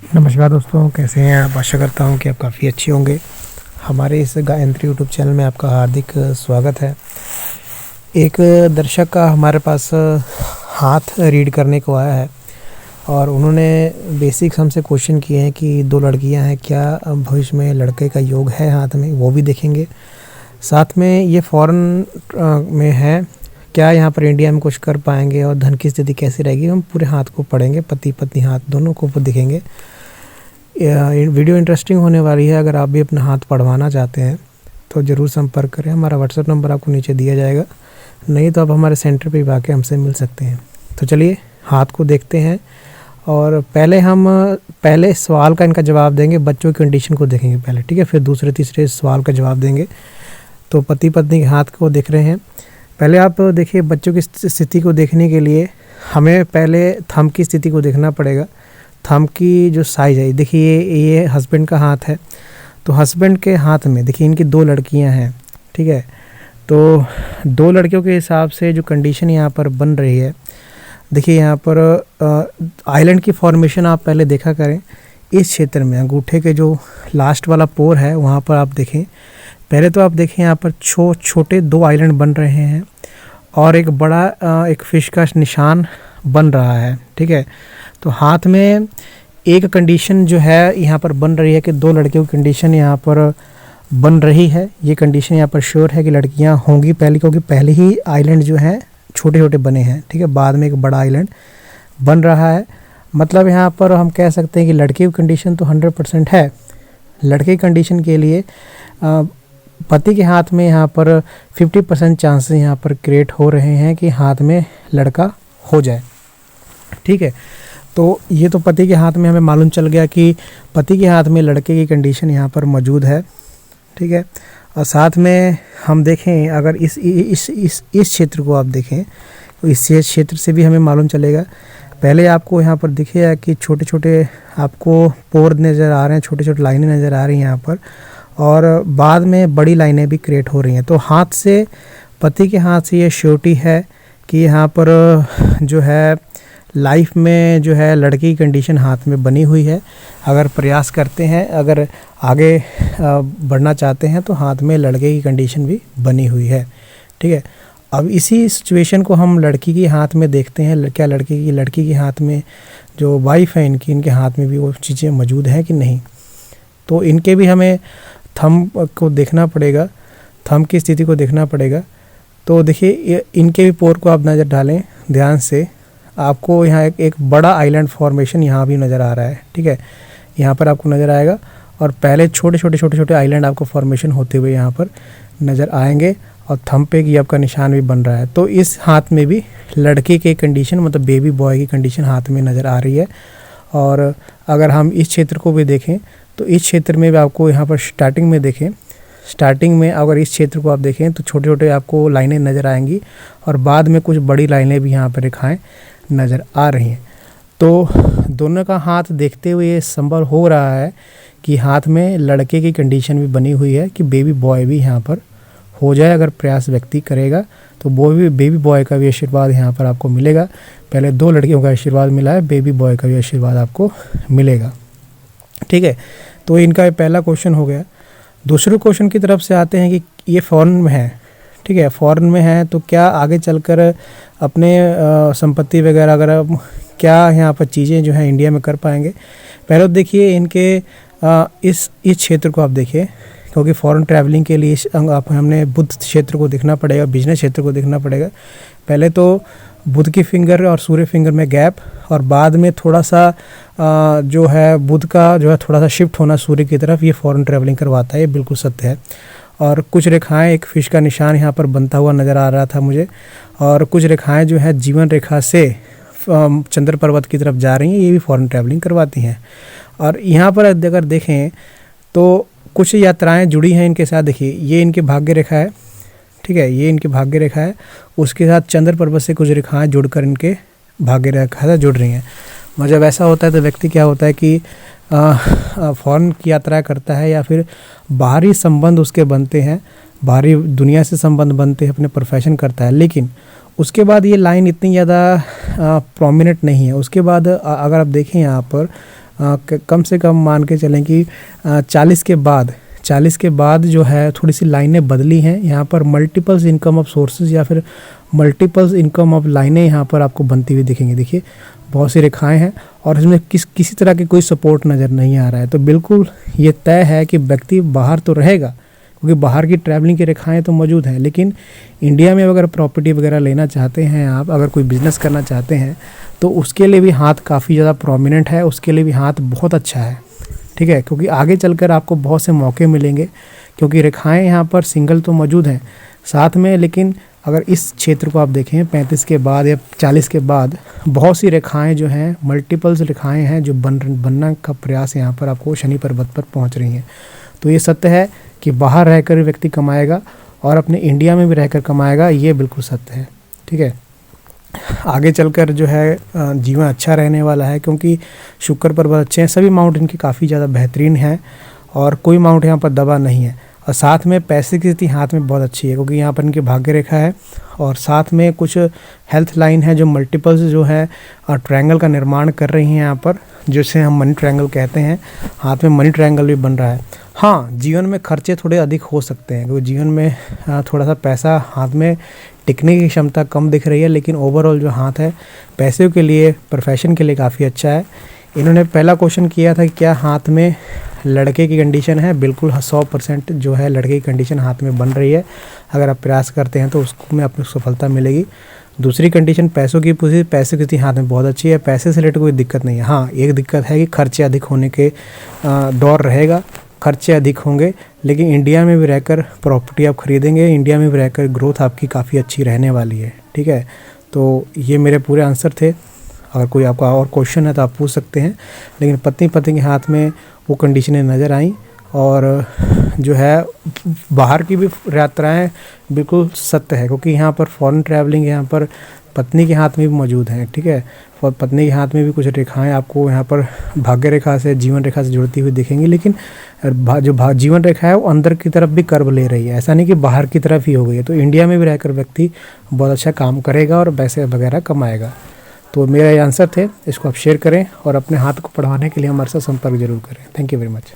नमस्कार दोस्तों, कैसे हैं आप। आशा करता हूं कि आप काफ़ी अच्छे होंगे। हमारे इस गायत्री यूट्यूब चैनल में आपका हार्दिक स्वागत है। एक दर्शक का हमारे पास हाथ रीड करने को आया है और उन्होंने बेसिक्स हमसे क्वेश्चन किए हैं कि 2 लड़कियां हैं, क्या भविष्य में लड़के का योग है हाथ में, वो भी देखेंगे। साथ में ये फॉरेन में है, क्या यहाँ पर इंडिया में कुछ कर पाएंगे और धन की स्थिति कैसी रहेगी, हम पूरे हाथ को पढ़ेंगे, पति पत्नी हाथ दोनों को दिखेंगे। वीडियो इंटरेस्टिंग होने वाली है। अगर आप भी अपना हाथ पढ़वाना चाहते हैं तो ज़रूर संपर्क करें। हमारा व्हाट्सएप नंबर आपको नीचे दिया जाएगा, नहीं तो आप हमारे सेंटर पे भी आके हमसे मिल सकते हैं। तो चलिए हाथ को देखते हैं और पहले सवाल का इनका जवाब देंगे, बच्चों की कंडीशन को देखेंगे पहले, ठीक है। फिर दूसरे तीसरे सवाल का जवाब देंगे। तो पति पत्नी के हाथ को देख रहे हैं। पहले आप देखिए, बच्चों की स्थिति को देखने के लिए हमें पहले थंब की स्थिति को देखना पड़ेगा। थंब की जो साइज़ है, देखिए ये हस्बैंड का हाथ है। तो हस्बैंड के हाथ में देखिए इनकी 2 लड़कियां हैं, ठीक है। तो 2 लड़कियों के हिसाब से जो कंडीशन यहाँ पर बन रही है, देखिए यहाँ पर आइलैंड की फॉर्मेशन आप पहले देखा करें। इस क्षेत्र में अंगूठे के जो लास्ट वाला पोर है वहाँ पर आप देखें। पहले तो आप देखें यहाँ पर छोटे 2 आइलैंड बन रहे हैं और एक बड़ा एक फिश का निशान बन रहा है, ठीक है। तो हाथ में एक कंडीशन जो है यहाँ पर बन रही है कि 2 लड़कियों की कंडीशन यहाँ पर बन रही है। ये कंडीशन यहाँ पर श्योर है कि लड़कियाँ होंगी पहले, क्योंकि पहले ही आइलैंड जो हैं छोटे छोटे बने हैं, ठीक है। बाद में एक बड़ा आइलैंड बन रहा है। मतलब यहाँ पर हम कह सकते हैं कि लड़की की कंडीशन तो 100% है। लड़के की कंडीशन के लिए पति के हाथ में यहाँ पर 50% चांसेस यहाँ पर क्रिएट हो रहे हैं कि हाथ में लड़का हो जाए, ठीक है। तो ये तो पति के हाथ में हमें मालूम चल गया कि पति के हाथ में लड़के की कंडीशन यहाँ पर मौजूद है, ठीक है। और साथ में हम देखें, अगर इस क्षेत्र को आप देखें तो इस क्षेत्र से भी हमें मालूम चलेगा। पहले आपको यहाँ पर दिखेगा कि छोटे छोटे आपको पोर नज़र आ रहे हैं, छोटे छोटे लाइनें नज़र आ रही हैं यहाँ पर, और बाद में बड़ी लाइनें भी क्रिएट हो रही हैं। तो हाथ से, पति के हाथ से ये श्योरिटी है कि यहाँ पर जो है लाइफ में जो है लड़की की कंडीशन हाथ में बनी हुई है। अगर प्रयास करते हैं, अगर आगे बढ़ना चाहते हैं तो हाथ में लड़के की कंडीशन भी बनी हुई है, ठीक है। अब इसी सिचुएशन को हम लड़की के हाथ में देखते हैं। क्या लड़की के हाथ में जो वाइफ है इनके हाथ में भी वो चीज़ें मौजूद हैं कि नहीं। तो इनके भी हमें थंब को देखना पड़ेगा, थंब की स्थिति को देखना पड़ेगा। तो देखिए इनके भी पोर को आप नज़र डालें ध्यान से। आपको यहाँ एक बड़ा आइलैंड फॉर्मेशन यहाँ भी नज़र आ रहा है, ठीक है। यहाँ पर आपको नज़र आएगा और पहले छोटे छोटे आइलैंड आपको फॉर्मेशन होते हुए यहाँ पर नज़र आएंगे और थंब पे की आपका निशान भी बन रहा है। तो इस हाथ में भी लड़के की कंडीशन, मतलब बेबी बॉय की कंडीशन हाथ में नज़र आ रही है। और अगर हम इस क्षेत्र को भी देखें तो इस क्षेत्र में भी आपको यहाँ पर स्टार्टिंग में अगर इस क्षेत्र को आप देखें तो छोटे छोटे आपको लाइनें नज़र आएंगी और बाद में कुछ बड़ी लाइनें भी यहाँ पर रेखाएं नज़र आ रही हैं। तो दोनों का हाथ देखते हुए ये संभव हो रहा है कि हाथ में लड़के की कंडीशन भी बनी हुई है कि बेबी बॉय भी यहाँ पर हो जाए। अगर प्रयास व्यक्ति करेगा तो वो भी बेबी बॉय का भी आशीर्वाद यहाँ पर आपको मिलेगा। पहले 2 लड़कियों का आशीर्वाद मिला है, बेबी बॉय का भी आशीर्वाद आपको मिलेगा, ठीक है। तो इनका ये पहला क्वेश्चन हो गया। दूसरे क्वेश्चन की तरफ से आते हैं कि ये फॉरेन में है, ठीक है। फॉरेन में है तो क्या आगे चलकर अपने संपत्ति वगैरह क्या यहाँ पर चीज़ें जो है इंडिया में कर पाएंगे। पहले तो देखिए इनके इस क्षेत्र को आप देखिए, क्योंकि फॉरेन ट्रैवलिंग के लिए हमने बुध क्षेत्र को देखना पड़ेगा, बिजनेस क्षेत्र को देखना पड़ेगा। पहले तो बुध की फिंगर और सूर्य फिंगर में गैप, और बाद में थोड़ा सा जो है बुध का जो है थोड़ा सा शिफ्ट होना सूर्य की तरफ, ये फॉरेन ट्रैवलिंग करवाता है, ये बिल्कुल सत्य है। और कुछ रेखाएं, एक फिश का निशान यहाँ पर बनता हुआ नज़र आ रहा था मुझे, और कुछ रेखाएं जो है जीवन रेखा से चंद्र पर्वत की तरफ जा रही हैं, ये भी फॉरेन ट्रैवलिंग करवाती हैं। और यहाँ पर अगर देखें तो कुछ यात्राएं जुड़ी हैं इनके साथ। देखिए ये इनकी भाग्य रेखा है, ठीक है, ये इनकी भाग्य रेखा है। उसके साथ चंद्र पर्वत से कुछ रेखाएं जुड़कर इनके भाग्य रेखा से जुड़ रही हैं। जब ऐसा होता है तो व्यक्ति क्या होता है कि फॉरेन की यात्रा करता है या फिर बाहरी संबंध उसके बनते हैं, बाहरी दुनिया से संबंध बनते हैं, अपने प्रोफेशन करता है। लेकिन उसके बाद ये लाइन इतनी ज़्यादा प्रोमिनेंट नहीं है। उसके बाद अगर आप देखें यहाँ पर कम से कम मान के चलें कि 40 के बाद जो है थोड़ी सी लाइनें बदली हैं। यहाँ पर मल्टीपल्स इनकम ऑफ सोर्सेज या फिर मल्टीपल्स इनकम ऑफ लाइनें यहाँ पर आपको बनती हुई दिखेंगी। देखिए बहुत सी रेखाएं हैं और इसमें किसी तरह की कोई सपोर्ट नज़र नहीं आ रहा है। तो बिल्कुल ये तय है कि व्यक्ति बाहर तो रहेगा, क्योंकि बाहर की ट्रैवलिंग की रेखाएं तो मौजूद हैं, लेकिन इंडिया में अगर प्रॉपर्टी वगैरह लेना चाहते हैं आप, अगर कोई बिज़नेस करना चाहते हैं तो उसके लिए भी हाथ काफ़ी ज़्यादा प्रोमिनेंट है, उसके लिए भी हाथ बहुत अच्छा है। ठीक है, क्योंकि आगे चलकर आपको बहुत से मौके मिलेंगे, क्योंकि रेखाएं यहाँ पर सिंगल तो मौजूद हैं साथ में, लेकिन अगर इस क्षेत्र को आप देखें 35 के बाद या 40 के बाद बहुत सी रेखाएं जो हैं, मल्टीपल्स रेखाएं हैं जो बनना का प्रयास यहाँ पर आपको शनि पर्वत पर पहुँच रही हैं। तो ये सत्य है कि बाहर रहकर व्यक्ति कमाएगा और अपने इंडिया में भी रहकर कमाएगा, ये बिल्कुल सत्य है। ठीक है, आगे चलकर जो है जीवन अच्छा रहने वाला है, क्योंकि शुक्र पर्वत अच्छे हैं, सभी माउंट इनके काफ़ी ज़्यादा बेहतरीन हैं और कोई माउंट यहाँ पर दबा नहीं है। और साथ में पैसे की स्थिति हाथ में बहुत अच्छी है, क्योंकि यहाँ पर इनकी भाग्य रेखा है और साथ में कुछ हेल्थ लाइन है जो मल्टीपल्स जो है ट्रायंगल का निर्माण कर रही हैं यहाँ पर, जिसे हम मनी ट्रायंगल कहते हैं। हाथ में मनी ट्रायंगल भी बन रहा है। हाँ, जीवन में खर्चे थोड़े अधिक हो सकते हैं, क्योंकि जीवन में थोड़ा सा पैसा हाथ में टिकने की क्षमता कम दिख रही है, लेकिन ओवरऑल जो हाथ है पैसे के लिए, प्रोफेशन के लिए काफ़ी अच्छा है। इन्होंने पहला क्वेश्चन किया था कि क्या हाथ में लड़के की कंडीशन है। बिल्कुल 100% जो है लड़के की कंडीशन हाथ में बन रही है। अगर आप प्रयास करते हैं तो उसको में आपको सफलता मिलेगी। दूसरी कंडीशन पैसों की पूछी, पैसे की स्थिति हाथ में बहुत अच्छी है, पैसे से रिलेटेड कोई दिक्कत नहीं है। हाँ, एक दिक्कत है कि खर्चे अधिक होने के दौर रहेगा, खर्चे अधिक होंगे, लेकिन इंडिया में भी रहकर प्रॉपर्टी आप खरीदेंगे, इंडिया में भी रहकर ग्रोथ आपकी काफ़ी अच्छी रहने वाली है। ठीक है, तो ये मेरे पूरे आंसर थे। अगर कोई आपका और क्वेश्चन है तो आप पूछ सकते हैं, लेकिन पत्नी के हाथ में वो कंडीशनें नज़र आईं और जो है बाहर की भी यात्राएं बिल्कुल सत्य है, क्योंकि यहाँ पर फॉरेन ट्रैवलिंग यहाँ पर पत्नी के हाथ में भी मौजूद हैं। ठीक है, और पत्नी के हाथ में भी कुछ रेखाएं आपको यहाँ पर भाग्य रेखा से, जीवन रेखा से जुड़ती हुई दिखेंगी, लेकिन जो जीवन रेखा है वो अंदर की तरफ भी कर्व ले रही है, ऐसा नहीं कि बाहर की तरफ ही हो गई है। तो इंडिया में भी रहकर व्यक्ति बहुत अच्छा काम करेगा और पैसे वगैरह कमाएगा। तो मेरा ये आंसर थे, इसको आप शेयर करें और अपने हाथ को पढ़वाने के लिए हमारे साथ संपर्क जरूर करें। Thank you very much.